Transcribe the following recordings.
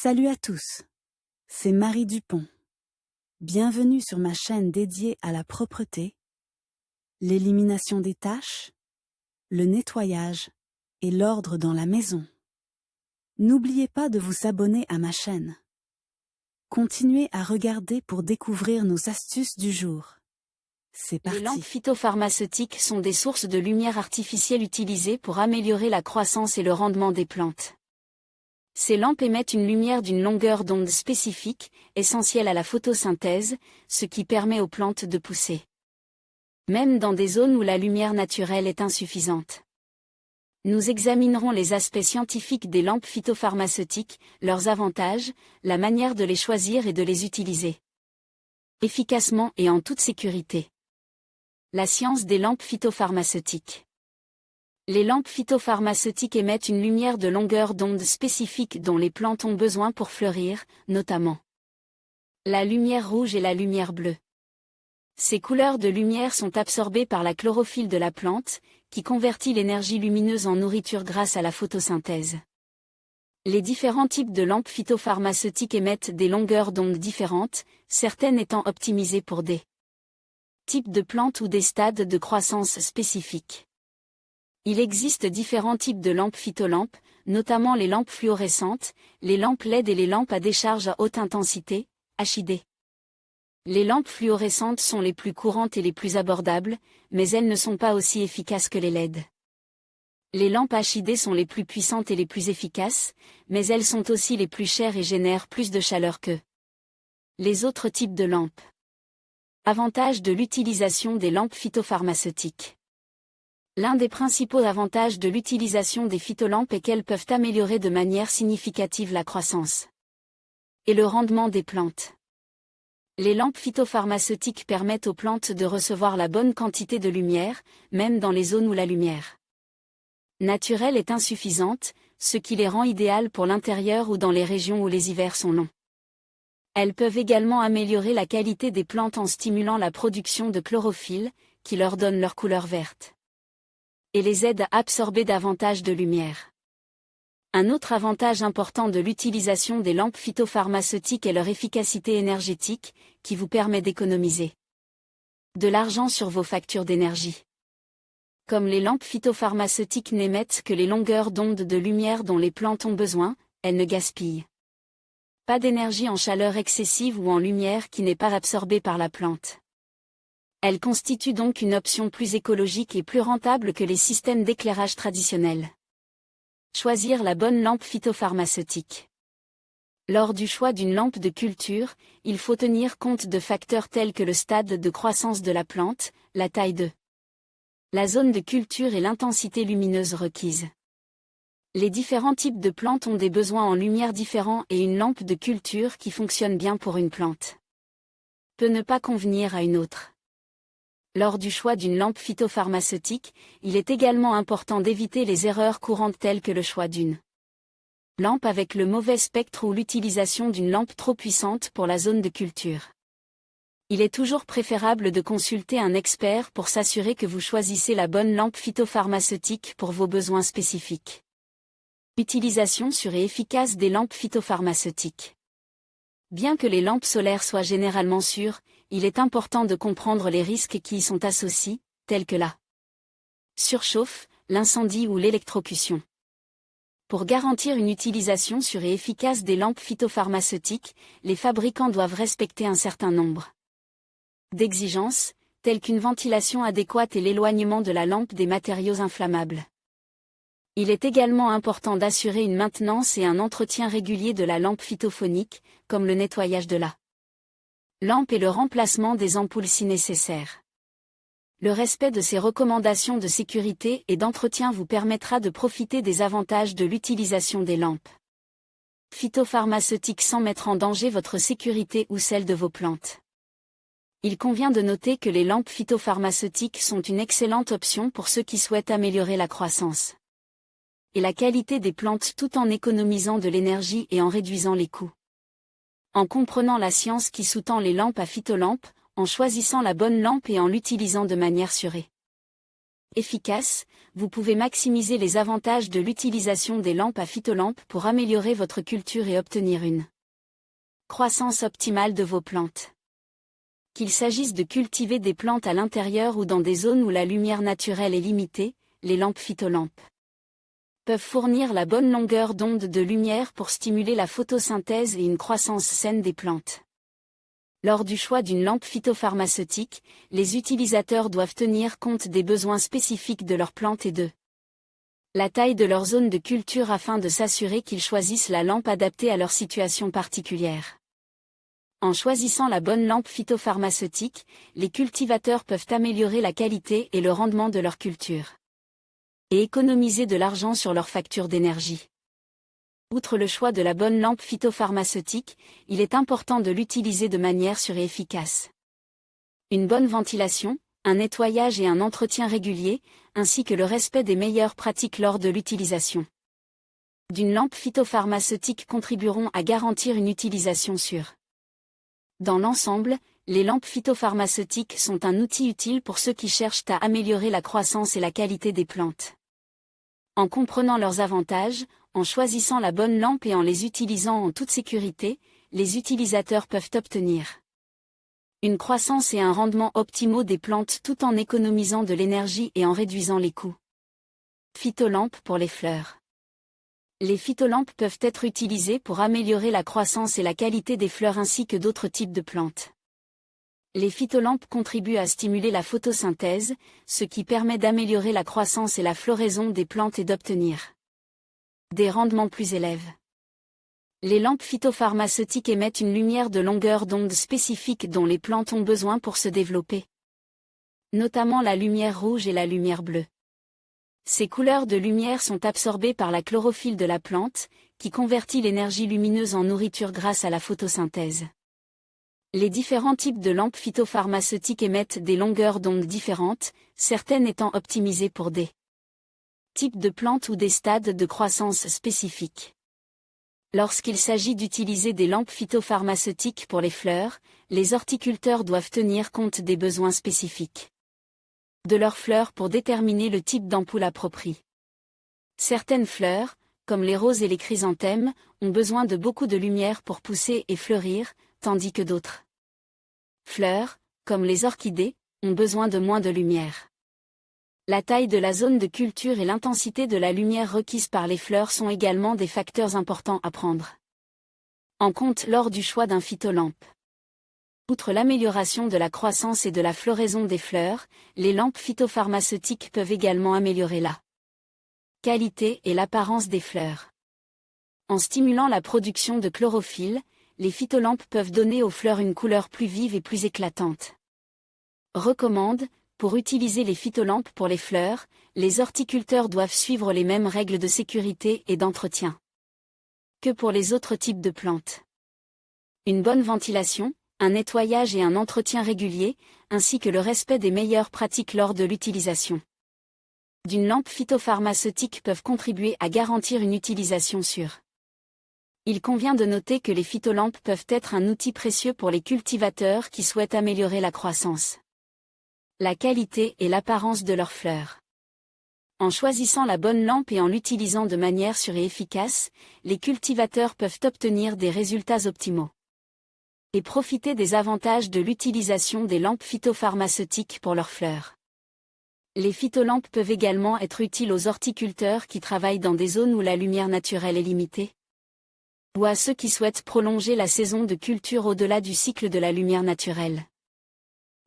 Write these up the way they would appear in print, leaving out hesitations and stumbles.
Salut à tous, c'est Marie Dupont. Bienvenue sur ma chaîne dédiée à la propreté, l'élimination des taches, le nettoyage et l'ordre dans la maison. N'oubliez pas de vous abonner à ma chaîne. Continuez à regarder pour découvrir nos astuces du jour. C'est parti. Les lampes phytopharmaceutiques sont des sources de lumière artificielle utilisées pour améliorer la croissance et le rendement des plantes. Ces lampes émettent une lumière d'une longueur d'onde spécifique, essentielle à la photosynthèse, ce qui permet aux plantes de pousser. Même dans des zones où la lumière naturelle est insuffisante. Nous examinerons les aspects scientifiques des lampes phytopharmaceutiques, leurs avantages, la manière de les choisir et de les utiliser efficacement et en toute sécurité. La science des lampes phytopharmaceutiques. Les lampes phytopharmaceutiques émettent une lumière de longueur d'onde spécifique dont les plantes ont besoin pour fleurir, notamment la lumière rouge et la lumière bleue. Ces couleurs de lumière sont absorbées par la chlorophylle de la plante, qui convertit l'énergie lumineuse en nourriture grâce à la photosynthèse. Les différents types de lampes phytopharmaceutiques émettent des longueurs d'onde différentes, certaines étant optimisées pour des types de plantes ou des stades de croissance spécifiques. Il existe différents types de lampes phytolampes, notamment les lampes fluorescentes, les lampes LED et les lampes à décharge à haute intensité, HID. Les lampes fluorescentes sont les plus courantes et les plus abordables, mais elles ne sont pas aussi efficaces que les LED. Les lampes HID sont les plus puissantes et les plus efficaces, mais elles sont aussi les plus chères et génèrent plus de chaleur que les autres types de lampes. Avantages de l'utilisation des lampes phytopharmaceutiques. L'un des principaux avantages de l'utilisation des phytolampes est qu'elles peuvent améliorer de manière significative la croissance et le rendement des plantes. Les lampes phytopharmaceutiques permettent aux plantes de recevoir la bonne quantité de lumière, même dans les zones où la lumière naturelle est insuffisante, ce qui les rend idéales pour l'intérieur ou dans les régions où les hivers sont longs. Elles peuvent également améliorer la qualité des plantes en stimulant la production de chlorophylle, qui leur donne leur couleur verte et les aide à absorber davantage de lumière. Un autre avantage important de l'utilisation des lampes phytopharmaceutiques est leur efficacité énergétique, qui vous permet d'économiser de l'argent sur vos factures d'énergie. Comme les lampes phytopharmaceutiques n'émettent que les longueurs d'onde de lumière dont les plantes ont besoin, elles ne gaspillent pas d'énergie en chaleur excessive ou en lumière qui n'est pas absorbée par la plante. Elle constitue donc une option plus écologique et plus rentable que les systèmes d'éclairage traditionnels. Choisir la bonne lampe phytopharmaceutique. Lors du choix d'une lampe de culture, il faut tenir compte de facteurs tels que le stade de croissance de la plante, la taille de la zone de culture et l'intensité lumineuse requise. Les différents types de plantes ont des besoins en lumière différents et une lampe de culture qui fonctionne bien pour une plante peut ne pas convenir à une autre. Lors du choix d'une lampe phytopharmaceutique, il est également important d'éviter les erreurs courantes telles que le choix d'une lampe avec le mauvais spectre ou l'utilisation d'une lampe trop puissante pour la zone de culture. Il est toujours préférable de consulter un expert pour s'assurer que vous choisissez la bonne lampe phytopharmaceutique pour vos besoins spécifiques. Utilisation sûre et efficace des lampes phytopharmaceutiques. Bien que les lampes solaires soient généralement sûres, il est important de comprendre les risques qui y sont associés, tels que la surchauffe, l'incendie ou l'électrocution. Pour garantir une utilisation sûre et efficace des lampes phytopharmaceutiques, les fabricants doivent respecter un certain nombre d'exigences, telles qu'une ventilation adéquate et l'éloignement de la lampe des matériaux inflammables. Il est également important d'assurer une maintenance et un entretien régulier de la lampe phytophonique, comme le nettoyage de la lampe et le remplacement des ampoules si nécessaire. Le respect de ces recommandations de sécurité et d'entretien vous permettra de profiter des avantages de l'utilisation des lampes phytopharmaceutiques sans mettre en danger votre sécurité ou celle de vos plantes. Il convient de noter que les lampes phytopharmaceutiques sont une excellente option pour ceux qui souhaitent améliorer la croissance et la qualité des plantes tout en économisant de l'énergie et en réduisant les coûts. En comprenant la science qui sous-tend les lampes à phytolampes, en choisissant la bonne lampe et en l'utilisant de manière sûre. Efficace, vous pouvez maximiser les avantages de l'utilisation des lampes à phytolampes pour améliorer votre culture et obtenir une croissance optimale de vos plantes. Qu'il s'agisse de cultiver des plantes à l'intérieur ou dans des zones où la lumière naturelle est limitée, les lampes phytolampes peuvent fournir la bonne longueur d'onde de lumière pour stimuler la photosynthèse et une croissance saine des plantes. Lors du choix d'une lampe phytopharmaceutique, les utilisateurs doivent tenir compte des besoins spécifiques de leurs plantes et de la taille de leur zone de culture afin de s'assurer qu'ils choisissent la lampe adaptée à leur situation particulière. En choisissant la bonne lampe phytopharmaceutique, les cultivateurs peuvent améliorer la qualité et le rendement de leur culture et économiser de l'argent sur leur facture d'énergie. Outre le choix de la bonne lampe phytopharmaceutique, il est important de l'utiliser de manière sûre et efficace. Une bonne ventilation, un nettoyage et un entretien régulier, ainsi que le respect des meilleures pratiques lors de l'utilisation d'une lampe phytopharmaceutique contribueront à garantir une utilisation sûre. Dans l'ensemble, les lampes phytopharmaceutiques sont un outil utile pour ceux qui cherchent à améliorer la croissance et la qualité des plantes. En comprenant leurs avantages, en choisissant la bonne lampe et en les utilisant en toute sécurité, les utilisateurs peuvent obtenir une croissance et un rendement optimaux des plantes tout en économisant de l'énergie et en réduisant les coûts. Phytolampes pour les fleurs. Les phytolampes peuvent être utilisées pour améliorer la croissance et la qualité des fleurs ainsi que d'autres types de plantes. Les phytolampes contribuent à stimuler la photosynthèse, ce qui permet d'améliorer la croissance et la floraison des plantes et d'obtenir des rendements plus élevés. Les lampes phytopharmaceutiques émettent une lumière de longueur d'onde spécifique dont les plantes ont besoin pour se développer, notamment la lumière rouge et la lumière bleue. Ces couleurs de lumière sont absorbées par la chlorophylle de la plante, qui convertit l'énergie lumineuse en nourriture grâce à la photosynthèse. Les différents types de lampes phytopharmaceutiques émettent des longueurs d'onde différentes, certaines étant optimisées pour des types de plantes ou des stades de croissance spécifiques. Lorsqu'il s'agit d'utiliser des lampes phytopharmaceutiques pour les fleurs, les horticulteurs doivent tenir compte des besoins spécifiques de leurs fleurs pour déterminer le type d'ampoule approprié. Certaines fleurs, comme les roses et les chrysanthèmes, ont besoin de beaucoup de lumière pour pousser et fleurir, tandis que d'autres fleurs, comme les orchidées, ont besoin de moins de lumière. La taille de la zone de culture et l'intensité de la lumière requise par les fleurs sont également des facteurs importants à prendre en compte lors du choix d'un phytolampe. Outre l'amélioration de la croissance et de la floraison des fleurs, les lampes phytopharmaceutiques peuvent également améliorer la qualité et l'apparence des fleurs. En stimulant la production de chlorophylle, les phytolampes peuvent donner aux fleurs une couleur plus vive et plus éclatante. Recommande, pour utiliser les phytolampes pour les fleurs, les horticulteurs doivent suivre les mêmes règles de sécurité et d'entretien que pour les autres types de plantes. Une bonne ventilation, un nettoyage et un entretien régulier, ainsi que le respect des meilleures pratiques lors de l'utilisation d'une lampe phytopharmaceutique peuvent contribuer à garantir une utilisation sûre. Il convient de noter que les phytolampes peuvent être un outil précieux pour les cultivateurs qui souhaitent améliorer la croissance, la qualité et l'apparence de leurs fleurs. En choisissant la bonne lampe et en l'utilisant de manière sûre et efficace, les cultivateurs peuvent obtenir des résultats optimaux et profiter des avantages de l'utilisation des lampes phytopharmaceutiques pour leurs fleurs. Les phytolampes peuvent également être utiles aux horticulteurs qui travaillent dans des zones où la lumière naturelle est limitée, ou à ceux qui souhaitent prolonger la saison de culture au-delà du cycle de la lumière naturelle.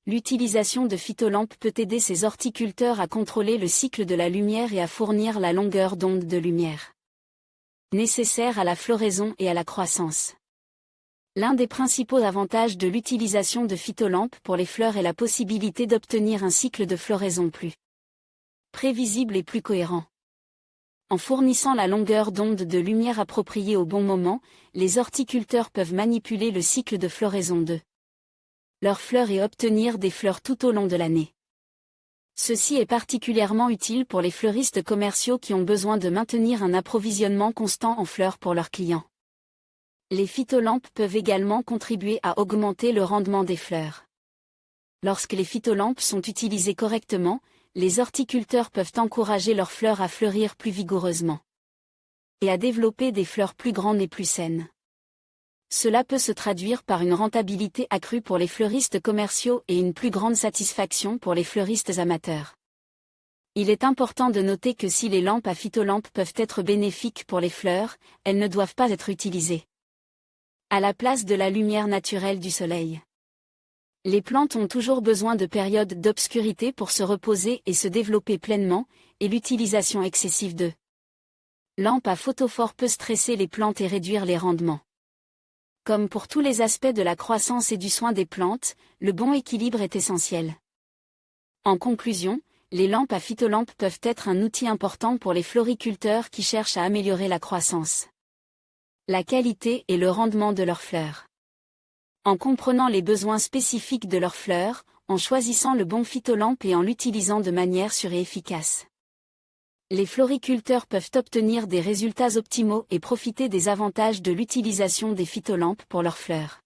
L'utilisation de phytolampes peut aider ces horticulteurs à contrôler le cycle de la lumière et à fournir la longueur d'onde de lumière nécessaire à la floraison et à la croissance. L'un des principaux avantages de l'utilisation de phytolampes pour les fleurs est la possibilité d'obtenir un cycle de floraison plus prévisible et plus cohérent. En fournissant la longueur d'onde de lumière appropriée au bon moment, les horticulteurs peuvent manipuler le cycle de floraison de leurs fleurs et obtenir des fleurs tout au long de l'année. Ceci est particulièrement utile pour les fleuristes commerciaux qui ont besoin de maintenir un approvisionnement constant en fleurs pour leurs clients. Les phytolampes peuvent également contribuer à augmenter le rendement des fleurs. Lorsque les phytolampes sont utilisées correctement, les horticulteurs peuvent encourager leurs fleurs à fleurir plus vigoureusement et à développer des fleurs plus grandes et plus saines. Cela peut se traduire par une rentabilité accrue pour les fleuristes commerciaux et une plus grande satisfaction pour les fleuristes amateurs. Il est important de noter que si les lampes à phytolampes peuvent être bénéfiques pour les fleurs, elles ne doivent pas être utilisées à la place de la lumière naturelle du soleil. Les plantes ont toujours besoin de périodes d'obscurité pour se reposer et se développer pleinement, et l'utilisation excessive de lampes à photophore peut stresser les plantes et réduire les rendements. Comme pour tous les aspects de la croissance et du soin des plantes, le bon équilibre est essentiel. En conclusion, les lampes à phytolampes peuvent être un outil important pour les floriculteurs qui cherchent à améliorer la croissance, la qualité et le rendement de leurs fleurs. En comprenant les besoins spécifiques de leurs fleurs, en choisissant le bon phytolampe et en l'utilisant de manière sûre et efficace, les floriculteurs peuvent obtenir des résultats optimaux et profiter des avantages de l'utilisation des phytolampes pour leurs fleurs.